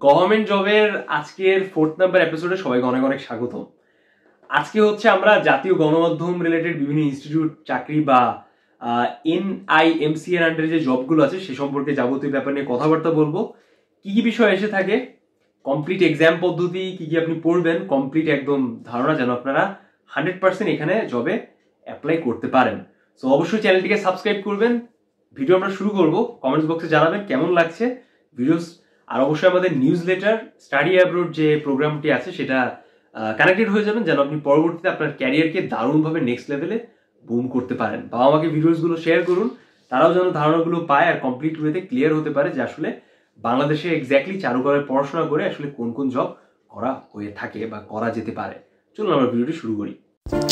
Government জবের আজকের 4th number এপিসোডে সবাইকে অনেক অনেক স্বাগতম। আজকে হচ্ছে আমরা জাতীয় গণমাধ্যম রিলেটেড বিভিন্ন ইনস্টিটিউট চাকরি বা NIMC এর আন্ডারে যে জবগুলো আছে সে সম্পর্কে যাবতীয় ব্যাপার নিয়ে কথাবার্তা বলবো। কি কি বিষয় এসে থাকে, কমপ্লিট এক্সাম পদ্ধতি, কি কি আপনি পড়বেন, কমপ্লিট একদম ধারণা যেন আপনারা 100% এখানে জবে অ্যাপ্লাই করতে পারেন। সো অবশ্যই চ্যানেলটিকে সাবস্ক্রাইব করবেন। ভিডিও আমরা শুরু করবো, কমেন্টস বক্সে জানাবেন কেমন লাগছে ভিডিওস। আর অবশ্যই আমাদের নিউজ লেটার স্টাডি অ্যাব্রোড যে প্রোগ্রামটি আছে সেটা কানেক্টেড হয়ে যাবেন, যেন আপনি পরবর্তীতে আপনার ক্যারিয়ারকে দারুণভাবে নেক্সট লেভেলে বুম করতে পারেন। বাবা মাকে ভিডিওসগুলো শেয়ার করুন, তারাও যেন ধারণাগুলো পায় আর কমপ্লিট ওয়েতে ক্লিয়ার হতে পারে যে আসলে বাংলাদেশে এক্স্যাক্টলি চারুকলায় পড়াশোনা করে আসলে কোন কোন জব করা হয়ে থাকে বা করা যেতে পারে। চলুন আমরা ভিডিওটি শুরু করি।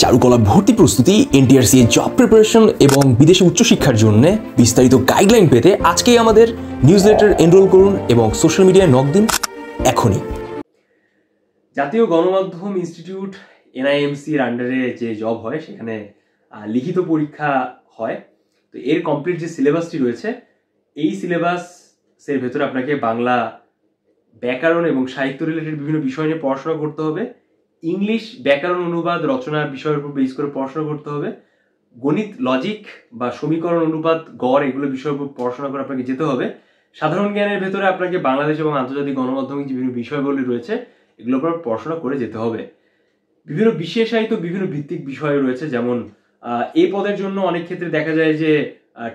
চারুকলা ভর্তি প্রস্তুতি, NTRC জব প্রিপারেশন এবং বিদেশে উচ্চশিক্ষার জন্য বিস্তারিত গাইডলাইন পেতে আজকেই আমাদের নিউজ লেটার এনরোল করুন এবং সোশ্যাল মিডিয়ায় নক দিন এখনই। জাতীয় গণমাধ্যম ইনস্টিটিউট NIMC এর আন্ডারে যে জব হয় সেখানে লিখিত পরীক্ষা হয়। তো এর কমপ্লিট যে সিলেবাসটি রয়েছে, এই সিলেবাসের ভেতরে আপনাকে বাংলা ব্যাকরণ এবং সাহিত্য রিলেটেড বিভিন্ন বিষয় নিয়ে পড়াশোনা করতে হবে। ইংলিশ ব্যাকরণ, অনুবাদ, রচনার বিষয়ের উপর বেস করে পড়াশোনা করতে হবে। গণিত, লজিক বা সমীকরণ, অনুপাত, গড় এগুলো বিষয়ের উপর পড়াশোনা করে আপনাকে যেতে হবে। সাধারণ জ্ঞানের ভেতরে আপনাকে বাংলাদেশ এবং আন্তর্জাতিক গণমাধ্যমিক যে বিভিন্ন বিষয়গুলি রয়েছে এগুলোর উপর পড়াশোনা করে যেতে হবে। বিভিন্ন বিশেষায়িত বিভিন্ন ভিত্তিক বিষয় রয়েছে, যেমন এই পদের জন্য অনেক ক্ষেত্রে দেখা যায় যে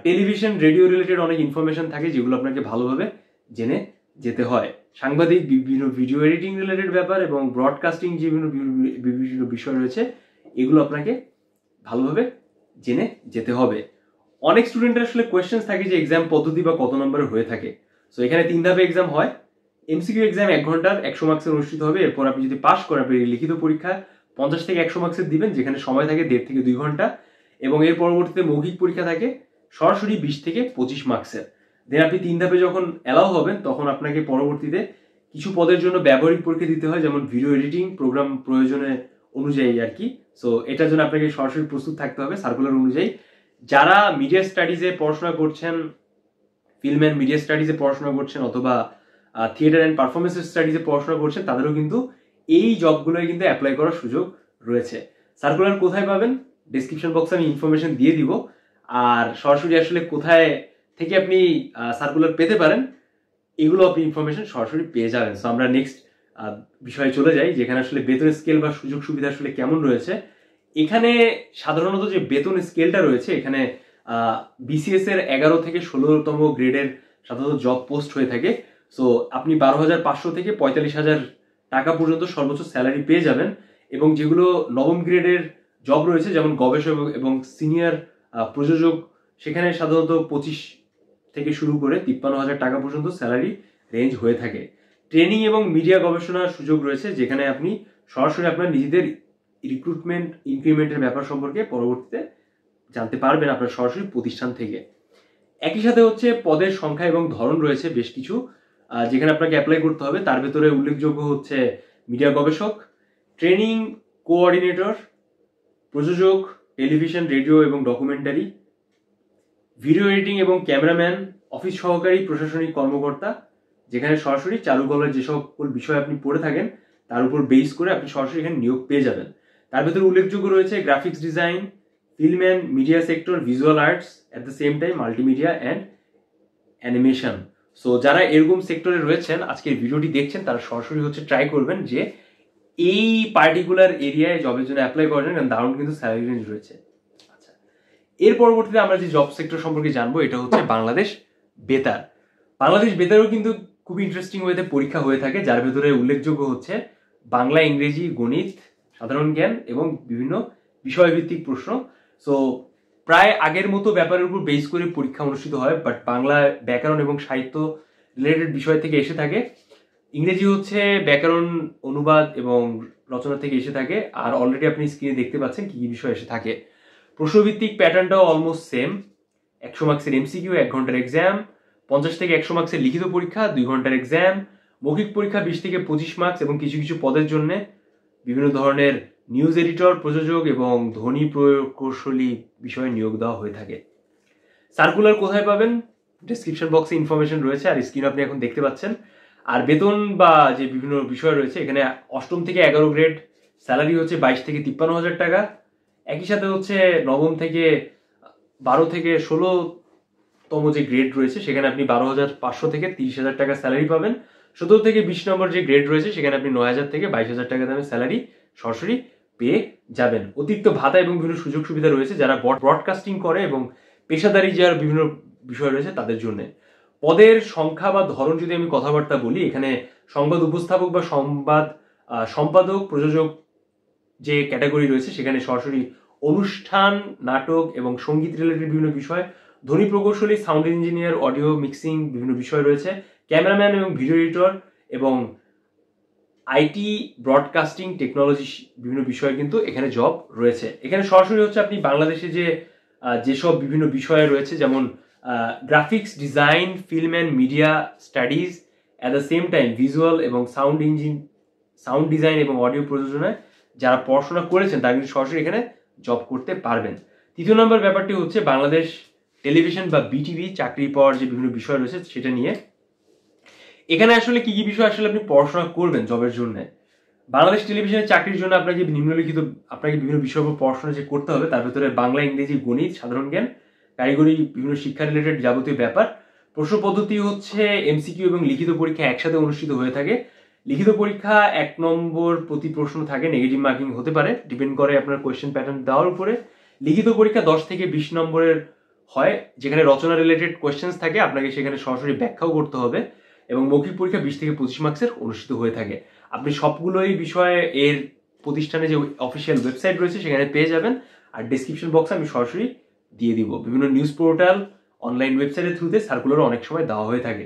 টেলিভিশন, রেডিও রিলেটেড অনেক ইনফরমেশন থাকে যেগুলো আপনাকে ভালোভাবে জেনে যেতে হয়। সাংবাদিক, বিভিন্ন ভিডিও এডিটিং রিলেটেড ব্যাপার এবং ব্রডকাস্টিং যে বিভিন্ন বিষয় রয়েছে এগুলো আপনাকে ভালোভাবে জেনে যেতে হবে। অনেক স্টুডেন্টের আসলে কোয়েশ্চেন্স থাকে যে এক্সাম পদ্ধতি বা কত নম্বরের হয়ে থাকে। সো এখানে 3 ধাপে এক্সাম হয়। MCQ এক্সাম 1 ঘন্টার 100 মার্কসের অনুষ্ঠিত হবে। এরপর আপনি যদি পাস করেন আপনি লিখিত পরীক্ষা 50 থেকে 100 মার্কসের দিবেন, যেখানে সময় থাকে 1.5 থেকে 2 ঘন্টা, এবং এর পরবর্তীতে মৌখিক পরীক্ষা থাকে সরাসরি 20 থেকে 25 মার্কসের। দেন আপনি 3 ধাপে যখন অ্যালাউ হবেন তখন আপনাকে পরবর্তীতে কিছু পদের জন্য ব্যবহারিক পরীক্ষা দিতে হয়, যেমন ভিডিও এডিটিং প্রোগ্রাম প্রয়োজনে অনুযায়ী আর কি। সো এটার জন্য আপনাকে সরাসরি প্রস্তুত থাকতে হবে সার্কুলার অনুযায়ী। যারা মিডিয়া স্টাডিজে পড়াশোনা করছেন, ফিল্ম অ্যান্ড মিডিয়া স্টাডিজে পড়াশোনা করছেন, অথবা থিয়েটার অ্যান্ড পারফরমেন্স স্টাডিজে পড়াশোনা করছেন, তাদেরও কিন্তু এই জবগুলোয় কিন্তু অ্যাপ্লাই করার সুযোগ রয়েছে। সার্কুলার কোথায় পাবেন? ডেসক্রিপশন বক্সে আমি ইনফরমেশন দিয়ে দিব। আর সরাসরি আসলে কোথায় থেকে আপনি সার্কুলার পেতে পারেন এগুলো আপনি ইনফরমেশন সরাসরি পেয়ে যাবেন। সো আমরা নেক্সট বিষয়ে চলে যাই, যেখানে আসলে বেতন স্কেল বা সুযোগ সুবিধা আসলে কেমন রয়েছে। এখানে সাধারণত যে বেতন স্কেলটা রয়েছে, এখানে BCS এর 11 থেকে 16তম গ্রেডের সাধারণত জব পোস্ট হয়ে থাকে। সো আপনি 12,500 থেকে 45,000 টাকা পর্যন্ত সর্বোচ্চ স্যালারি পেয়ে যাবেন। এবং যেগুলো নবম গ্রেডের জব রয়েছে, যেমন গবেষক এবং সিনিয়র প্রযোজক, সেখানে সাধারণত 25 থেকে শুরু করে 53,000 টাকা পর্যন্ত স্যালারি রেঞ্জ হয়ে থাকে। ট্রেনিং এবং মিডিয়া গবেষণার সুযোগ রয়েছে, যেখানে আপনি সরাসরি আপনার নিজেদের রিক্রুটমেন্ট ইনক্রিমেন্টের ব্যাপার সম্পর্কে পরবর্তীতে জানতে পারবেন আপনার সরাসরি প্রতিষ্ঠান থেকে। একই সাথে হচ্ছে পদের সংখ্যা এবং ধরন রয়েছে বেশ কিছু, যেখানে আপনাকে অ্যাপ্লাই করতে হবে। তার ভেতরে উল্লেখযোগ্য হচ্ছে মিডিয়া গবেষক, ট্রেনিং কোঅর্ডিনেটর, প্রযোজক, টেলিভিশন, রেডিও এবং ডকুমেন্টারি, ভিডিও এডিটিং এবং ক্যামেরাম্যান, অফিস সহকারী, প্রশাসনিক কর্মকর্তা, যেখানে সরাসরি চারুকলার যে সকল বিষয় আপনি পড়ে থাকেন তার উপর বেস করে আপনি সরাসরি এখানে নিয়োগ পেয়ে যাবেন। তার ভেতরে উল্লেখযোগ্য রয়েছে graphics design, film and media sector, visual arts, at the same time multimedia and animation. So যারা এরকম সেক্টরে রয়েছেন আজকের ভিডিওটি দেখছেন, তারা সরাসরি হচ্ছে ট্রাই করবেন যে এই পার্টিকুলার এরিয়ায় জবের জন্য অ্যাপ্লাই করেন, কারণ দারুণ কিন্তু স্যালারি রেঞ্জ রয়েছে। আচ্ছা, এর পরবর্তীতে আমরা যে জব সেক্টর সম্পর্কে জানবো এটা হচ্ছে বাংলাদেশ বেতার। বাংলাদেশ বেতারও কিন্তু খুব ইন্টারেস্টিং ওয়েতে পরীক্ষা হয়ে থাকে, যার ভেতরে উল্লেখযোগ্য হচ্ছে বাংলা, ইংরেজি, গণিত, সাধারণ জ্ঞান এবং বিভিন্ন বিষয়ভিত্তিক প্রশ্ন। সো প্রায় আগের মতো ব্যাপারের উপর বেস করে পরীক্ষা অনুষ্ঠিত হয়, বাট বাংলা ব্যাকরণ এবং সাহিত্য রিলেটেড বিষয় থেকে এসে থাকে। ইংরেজি হচ্ছে ব্যাকরণ, অনুবাদ এবং রচনা থেকে এসে থাকে। আর অলরেডি আপনি স্ক্রিনে দেখতে পাচ্ছেন কি কি বিষয় এসে থাকে। প্রশ্নভিত্তিক প্যাটার্নটাও অলমোস্ট সেম। 100 মার্কসের MCQ, 1 ঘন্টার এক্সাম, 50 থেকে 100 মার্কসের লিখিত পরীক্ষা, 2 ঘন্টার এক্সাম, মৌখিক পরীক্ষা 20 থেকে 25 মার্কস, এবং কিছু কিছু পদের জন্য বিভিন্ন ধরনের নিউজ এডিটর, প্রযোজক এবং ধ্বনি প্রকৌশলী বিষয়ে নিয়োগ দেওয়া হয়ে থাকে। সার্কুলার কোথায় পাবেন? ডেসক্রিপশন বক্সে ইনফরমেশন রয়েছে, আর স্ক্রিন আপনি এখন দেখতে পাচ্ছেন। আর বেতন বা যে বিভিন্ন বিষয় রয়েছে এখানে 8ম থেকে 11 গ্রেড স্যালারি হচ্ছে 22 থেকে 53,000 টাকা। একই সাথে হচ্ছে 9ম থেকে 12 থেকে 16তম যে গ্রেড রয়েছে সেখানে আপনি 12,500 থেকে 30,000 টাকা স্যালারি পাবেন। 17 থেকে 20 নম্বর যে গ্রেড রয়েছে সেখানে আপনি 9,000 থেকে 22,000 টাকা দামের স্যালারি সরাসরি পেয়ে যাবেন। অতিরিক্ত ভাতা এবং বিভিন্ন সুযোগ সুবিধা রয়েছে যারা ব্রডকাস্টিং করে এবং পেশাদারি যার বিভিন্ন বিষয় রয়েছে তাদের জন্য। পদের সংখ্যা বা ধরন যদি আমি কথাবার্তা বলি, এখানে সংবাদ উপস্থাপক বা সম্পাদক, প্রযোজক যে ক্যাটাগরি রয়েছে সেখানে সরাসরি অনুষ্ঠান, নাটক এবং সঙ্গীত রিলেটেড বিভিন্ন বিষয়, ধ্বনি প্রকৌশলী, সাউন্ড ইঞ্জিনিয়ার, অডিও মিক্সিং বিভিন্ন বিষয় রয়েছে, ক্যামেরাম্যান এবং ভিডিও এডিটর এবং আইটি, ব্রডকাস্টিং, টেকনোলজি বিভিন্ন বিষয়ে কিন্তু এখানে জব রয়েছে। এখানে সরাসরি হচ্ছে আপনি বাংলাদেশে যেসব বিভিন্ন বিষয় রয়েছে যেমন graphics design, film and media studies, at the same time visual এবং সাউন্ড ডিজাইন এবং অডিও প্রযোজনায় যারা পড়াশোনা করেছেন তারা কিন্তু সরাসরি এখানে জব করতে পারবেন। 3 নম্বর ব্যাপারটি হচ্ছে বাংলাদেশ টেলিভিশন বা বিটিভি চাকরি পাওয়ার যে বিভিন্ন বিষয় রয়েছে সেটা নিয়ে। এখানে আসলে কি কি বিষয় আসলে আপনি পড়াশোনা করবেন জবের জন্য। বাংলাদেশ টেলিভিশনের চাকরির জন্য আপনাকে বিভিন্ন বিষয়ের উপর পড়াশোনা যে করতে হবে তার ভিতরে বাংলা, ইংরেজি, গণিত, সাধারণ জ্ঞান, কারিগরি বিভিন্ন শিক্ষা রিলেটেড যাবতীয় ব্যাপার। প্রশ্ন পদ্ধতি হচ্ছে এমসিকিউ এবং লিখিত পরীক্ষা একসাথে অনুষ্ঠিত হয়ে থাকে। লিখিত পরীক্ষা 1 নম্বর প্রতি প্রশ্ন থাকে, নেগেটিভ মার্কিং হতে পারে, ডিপেন্ড করে আপনার কোয়েশ্চেন প্যাটার্ন দেওয়ার উপরে। লিখিত পরীক্ষা 10 থেকে 20 নম্বরের হয়, যেখানে রচনা রিলেটেড কোয়েশ্চেন্স থাকে, আপনাকে সেখানে সরাসরি ব্যাখ্যাও করতে হবে। এবং মৌখিক পরীক্ষা 20 থেকে 25 মার্কসের অনুষ্ঠিত হয়ে থাকে। আপনি সবগুলোই বিষয়ে এর প্রতিষ্ঠানে যে অফিসিয়াল ওয়েবসাইট রয়েছে সেখানে পেয়ে যাবেন, আর ডেসক্রিপশন বক্সে আমি সরাসরি দিয়ে দিব। বিভিন্ন নিউজ পোর্টাল, অনলাইন ওয়েবসাইটের থ্রুতে সার্কুলারও অনেক সময় দেওয়া হয়ে থাকে।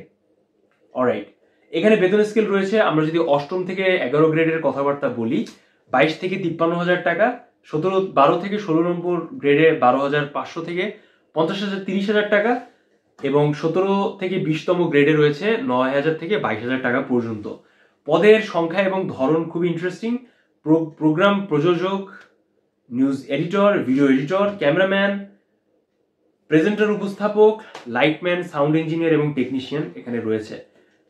অলরাইট, এখানে বেতন স্কেল রয়েছে। আমরা যদি 8ম থেকে 11 গ্রেডের কথাবার্তা বলি, 22 থেকে 53,000 টাকা। 12 থেকে 16 নম্বর গ্রেডে 12,500 থেকে 50,000 30,000 টাকা এবং 17 থেকে 20তম গ্রেডে রয়েছে 9,000 থেকে 22,000 টাকা পর্যন্ত। পদের সংখ্যা এবং ধরন খুবই ইন্টারেস্টিং। প্রোগ্রাম প্রযোজক, news editor, video editor, cameraman, presenter উপস্থাপক, লাইটম্যান, সাউন্ড ইঞ্জিনিয়ার এবং টেকনিশিয়ান এখানে রয়েছে।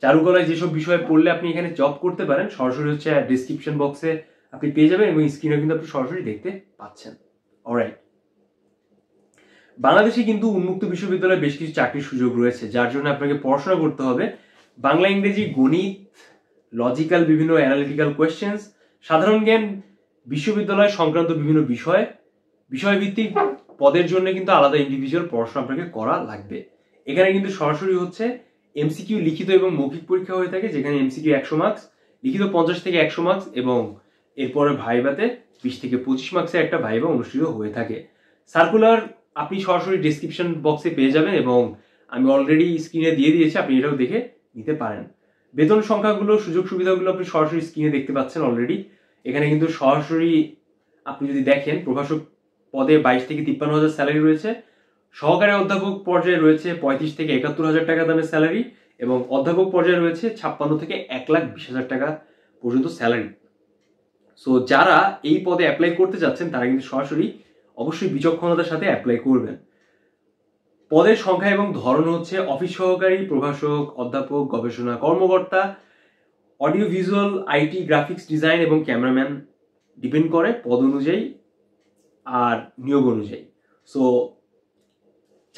চারুকলায় যেসব বিষয়ে পড়লে আপনি এখানে জব করতে পারেন সরাসরি হচ্ছে ডিসক্রিপশন বক্সে আপনি পেয়ে যাবেন এবং স্ক্রিনে কিন্তু আপনি সরাসরি দেখতে পাচ্ছেন। অলরাইট, বাংলাদেশে কিন্তু উন্মুক্ত বিশ্ববিদ্যালয়ে বেশ কিছু চাকরির সুযোগ রয়েছে যার জন্য আপনাকে পড়াশোনা করতে হবে বাংলা, ইংরেজি, গণিত, লজিক্যাল বিভিন্ন অ্যানালিটিক্যাল কোয়েশ্চেন্স, সাধারণ জ্ঞান, বিশ্ববিদ্যালয় সংক্রান্ত বিভিন্ন বিষয়ভিত্তিক পদের জন্য কিন্তু আলাদা ইন্ডিভিজুয়াল পড়াশোনা আপনাকে করা লাগবে। এখানে কিন্তু সরাসরি হচ্ছে এমসিকিউ লিখিত এবং মৌখিক পরীক্ষা হয়ে থাকে, যেখানে এমসিকিউ 100 মার্কস, লিখিত 50 থেকে 100 মার্কস এবং এরপরে ভাইভাতে 20 থেকে 25 মার্কসের একটা ভাইভা অনুষ্ঠিত হয়ে থাকে। সার্কুলার আপনি সরাসরি ডেসক্রিপশন বক্সে পেয়ে যাবেন এবং আমি অলরেডি স্ক্রিনে দিয়ে দিয়েছি, আপনি এটাও দেখে নিতে পারেন। বেতন সংখ্যাগুলো, সুযোগ সুবিধাগুলো আপনি সরাসরি স্ক্রিনে দেখতে পাচ্ছেন অলরেডি। এখানে কিন্তু সরাসরি আপনি যদি দেখেন প্রভাষক পদে 22 থেকে 53,000 স্যালারি রয়েছে, সহকারী অধ্যাপক পর্যায়ে রয়েছে 35 থেকে 71,000 টাকা দামের স্যালারি এবং অধ্যাপক পর্যায়ে রয়েছে 56 থেকে 1,20,000 টাকা পর্যন্ত স্যালারি। সো যারা এই পদে অ্যাপ্লাই করতে যাচ্ছেন তারা কিন্তু সরাসরি অবশ্যই বিচক্ষণতার সাথে অ্যাপ্লাই করবেন। পদের সংখ্যা এবং ধরন হচ্ছে অফিস সহকারী, প্রভাষক, অধ্যাপক, গবেষণা কর্মকর্তা, audio visual, IT, graphics design এবং ক্যামেরাম্যান, ডিপেন্ড করে পদ অনুযায়ী আর নিয়োগ অনুযায়ী। সো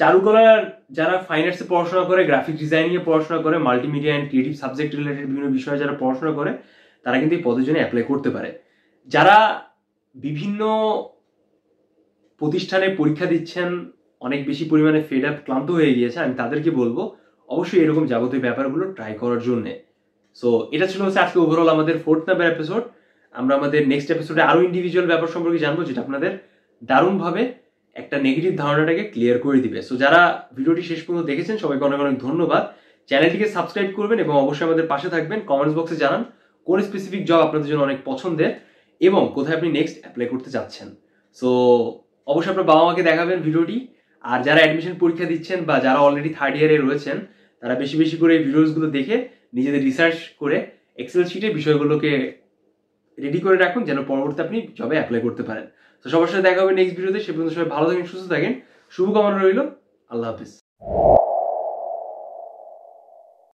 চারুকলার যারা ফাইন আর্টসে পড়াশোনা করে, গ্রাফিক ডিজাইনিংয়ে পড়াশোনা করে, multimedia and creative subject related বিভিন্ন বিষয়ে যারা পড়াশোনা করে তারা কিন্তু এই পদের জন্য অ্যাপ্লাই করতে পারে। যারা বিভিন্ন প্রতিষ্ঠানে পরীক্ষা দিচ্ছেন, অনেক বেশি পরিমাণে ফেড আপ, ক্লান্ত হয়ে গিয়েছে, আমি তাদেরকে বলবো অবশ্যই এরকম যাবতীয় ব্যাপারগুলো ট্রাই করার জন্যে। সো এটা ছিল হচ্ছে আজকে ওভারঅল আমাদের 4th নাম্বার এপিসোড। আমরা আমাদের নেক্সট এপিসোডে আরো ইন্ডিভিজুয়াল ব্যাপার সম্পর্কে জানবো যেটা আপনাদের দারুণভাবে একটা নেগেটিভ ধারণাটাকে ক্লিয়ার করে দিবে। সো যারা ভিডিওটি শেষ পর্যন্ত দেখেছেন সবাইকে অনেক অনেক ধন্যবাদ। চ্যানেলটিকে সাবস্ক্রাইব করবেন এবং অবশ্যই আমাদের পাশে থাকবেন। কমেন্টস বক্সে জানান কোন স্পেসিফিক জব আপনাদের জন্য অনেক পছন্দের এবং কোথায় আপনি নেক্সট অ্যাপ্লাই করতে চাচ্ছেন। সো অবশ্যই আপনার বাবা মাকে দেখাবেন ভিডিওটি। আর যারা অ্যাডমিশন পরীক্ষা দিচ্ছেন বা যারা অলরেডি 3rd ইয়ারে রয়েছেন তারা বেশি বেশি করে এই ভিডিওসগুলো দেখে নিজেদের রিসার্চ করে এক্সেল শিটে বিষয়গুলোকে রেডি করে রাখুন যেন পরবর্তীতে আপনি জবে অ্যাপ্লাই করতে পারেন। তো সবার সাথে দেখা হবে নেক্সট ভিডিওতে। সে পর্যন্ত সবাই ভালো থাকেন, সুস্থ থাকেন। শুভকামনা রইল। আল্লাহ হাফিজ।